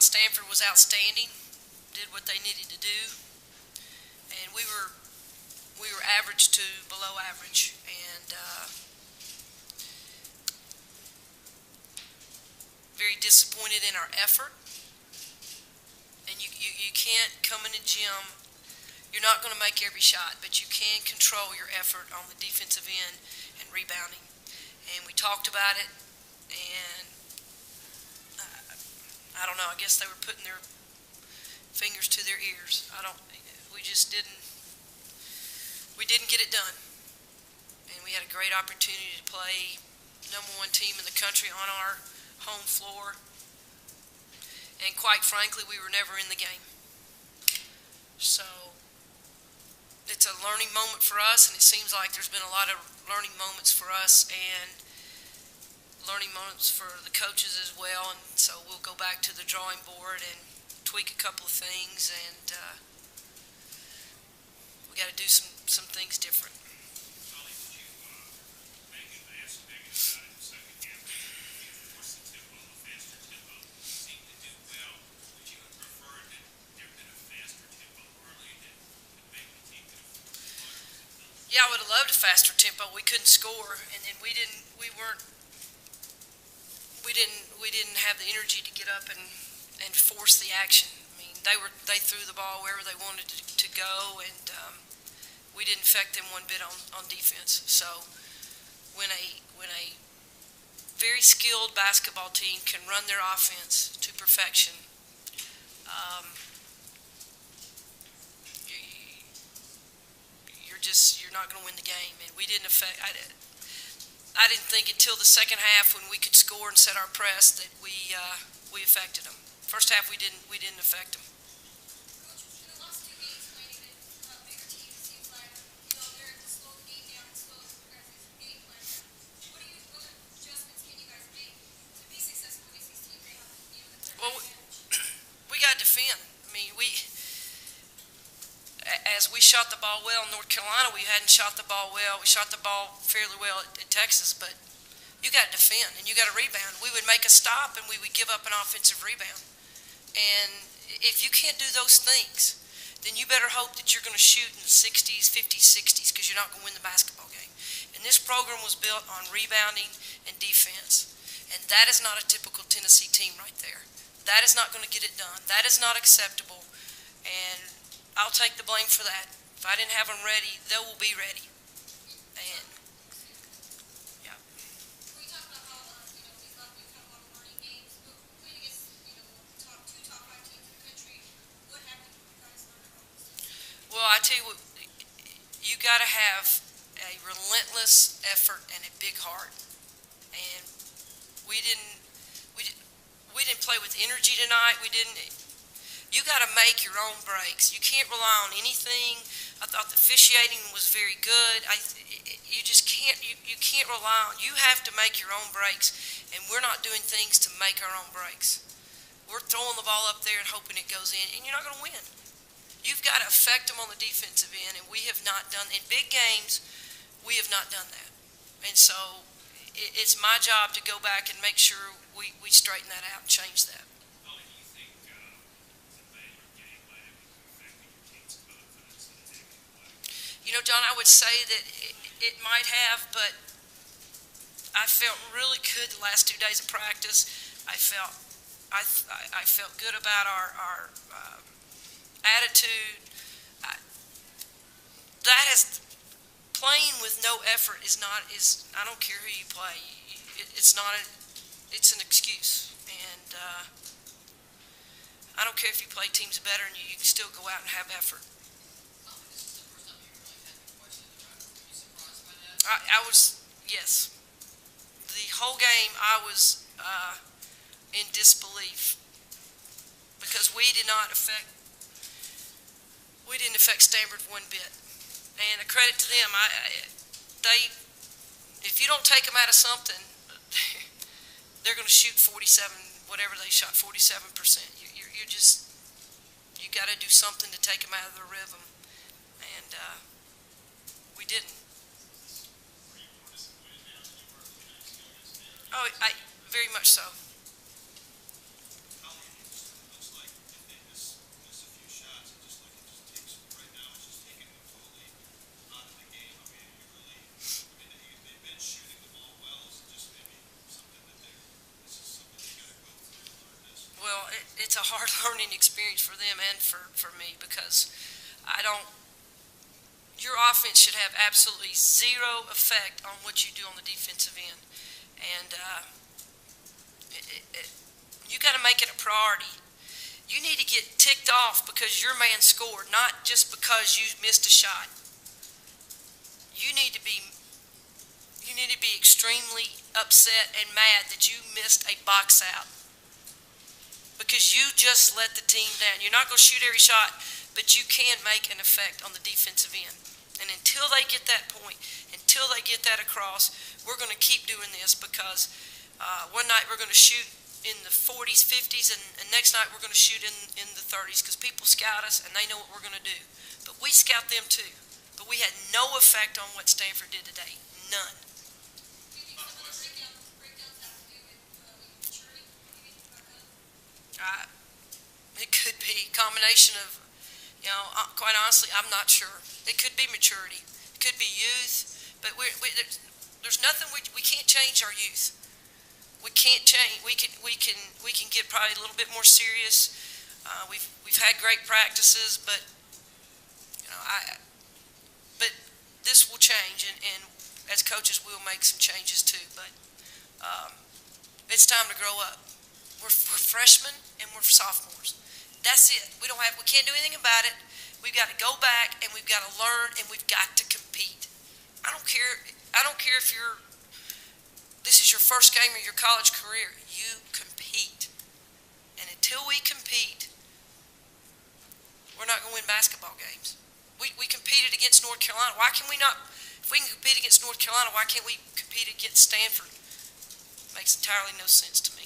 Stanford was outstanding, did what they needed to do, and we were average to below average, and very disappointed in our effort. And you can't come in the gym. You're not going to make every shot, but you can control your effort on the defensive end and rebounding. And we talked about it, and I don't know. I guess they were putting their fingers to their ears. We just didn't get it done. And we had a great opportunity to play #1 team in the country on our home floor. And quite frankly, we were never in the game. So it's a learning moment for us, and it seems like there's been a lot of learning moments for us and learning moments for the coaches as well. And so we'll go back to the drawing board and tweak a couple of things, and we got to do some things different. Yeah, I would have loved a faster tempo. We couldn't score, and then we didn't have the energy to get up and force the action. I mean, they threw the ball wherever they wanted to go, and we didn't affect them one bit on defense. So when a very skilled basketball team can run their offense to perfection, you're not going to win the game. And we didn't affect. I didn't think until the second half, when we could score and set our press, that we affected them. First half we didn't affect them. Coach, in the last 2 games playing against bigger teams, it seems like they're to slow the game down and slow the progressive game plan down. What adjustments can you guys make to be successful against these teams? They have the Well, we got to defend. I mean, as we shot the ball well in North Carolina, we hadn't shot the ball well. We shot the ball fairly well at Texas, but you got to defend and you got to rebound. We would make a stop and we would give up an offensive rebound. And if you can't do those things, then you better hope that you're going to shoot in the 60s, 50s, 60s, because you're not going to win the basketball game. And this program was built on rebounding and defense. And that is not a typical Tennessee team right there. That is not going to get it done. That is not acceptable. And I'll take the blame for that. If I didn't have them ready, they will be ready. And yeah. We talked about how we've had a lot of learning games. But playing against two top 5 teams in the country, what happened when you guys learned from this? Well, I tell you what, you got to have a relentless effort and a big heart. And we didn't play with energy tonight. You got to make your own breaks. You can't rely on anything. I thought the officiating was very good. You just can't. You can't rely on. You have to make your own breaks, and we're not doing things to make our own breaks. We're throwing the ball up there and hoping it goes in, and you're not going to win. You've got to affect them on the defensive end, and we have not done. In big games, we have not done that. And so it's my job to go back and make sure we straighten that out and change that. John, I would say that it might have, but I felt really good the last 2 days of practice. I felt good about our attitude. Playing with no effort is I don't care who you play. It's an excuse, and I don't care if you play teams better and you can still go out and have effort. I was, yes. The whole game I was in disbelief because we didn't affect Stanford one bit. And a credit to them, if you don't take them out of something, they're going to shoot 47, whatever they shot, 47%. You got to do something to take them out of the rhythm, and we didn't. Oh, very much so. hard learning experience for them and for me, because your offense should have absolutely zero effect on what you do on the defensive end. And you got to make it a priority. You need to get ticked off because your man scored, not just because you missed a shot. You need to be extremely upset and mad that you missed a box out because you just let the team down. You're not going to shoot every shot, but you can make an effect on the defensive end. And until they get that point, until they get that across, we're going to keep doing this, because one night we're going to shoot in the 40s, 50s, and next night we're going to shoot in the 30s, because people scout us and they know what we're going to do. But we scout them too. But we had no effect on what Stanford did today. None. Do you think some of the breakdowns have to do with maturity? What do you think about that? It could be a combination of, quite honestly, I'm not sure. It could be maturity. It could be youth. But there's nothing we can't change our youth. We can't change. We can get probably a little bit more serious. We've had great practices, but but this will change, and as coaches we'll make some changes too. But it's time to grow up. We're freshmen and we're sophomores. That's it. We can't do anything about it. We've got to go back and we've got to learn and we've got to compete. I don't care if this is your first game of your college career. You compete. And until we compete, we're not going to win basketball games. We competed against North Carolina. Why can we not? If we can compete against North Carolina, why can't we compete against Stanford? Makes entirely no sense to me.